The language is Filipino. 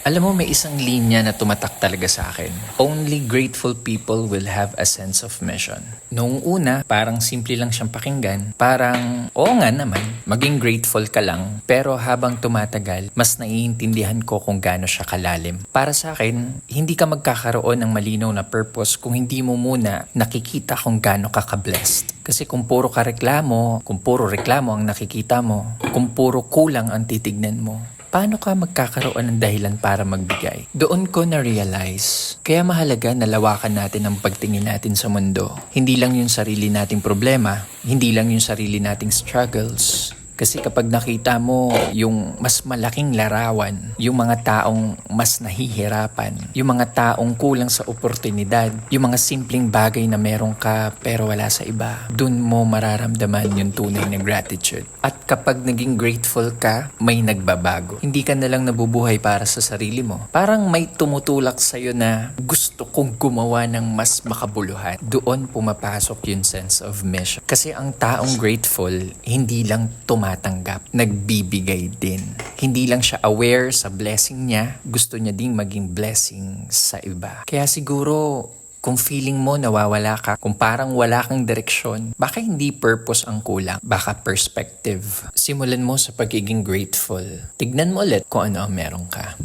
Alam mo, may isang linya na tumatak talaga sa akin. Only grateful people will have a sense of mission. Noong una, parang simple lang siyang pakinggan. Parang, oo nga naman, maging grateful ka lang. Pero habang tumatagal, mas naiintindihan ko kung gaano siya kalalim. Para sa akin, hindi ka magkakaroon ng malinaw na purpose kung hindi mo muna nakikita kung gaano ka ka-blessed. Kasi kung puro ka reklamo, kung puro reklamo ang nakikita mo, kung puro kulang ang titignan mo, paano ka magkakaroon ng dahilan para magbigay? Doon ko na-realize, kaya mahalaga na lawakan natin ang pagtingin natin sa mundo. Hindi lang yung sarili nating problema, hindi lang yung sarili nating struggles. Kasi kapag nakita mo yung mas malaking larawan, yung mga taong mas nahihirapan, yung mga taong kulang sa oportunidad, yung mga simpleng bagay na meron ka pero wala sa iba, dun mo mararamdaman yung tunay na gratitude. At kapag naging grateful ka, may nagbabago. Hindi ka na lang nabubuhay para sa sarili mo. Parang may tumutulak sa'yo na gusto kong gumawa ng mas makabuluhan. Doon pumapasok yung sense of mission. Kasi ang taong grateful, hindi lang tumatanggap, nagbibigay din. Hindi lang siya aware sa blessing niya, gusto niya ding maging blessing sa iba. Kaya siguro, kung feeling mo nawawala ka, kung parang wala kang direksyon, baka hindi purpose ang kulang, baka perspective. Simulan mo sa pagiging grateful. Tignan mo ulit kung ano ang meron ka.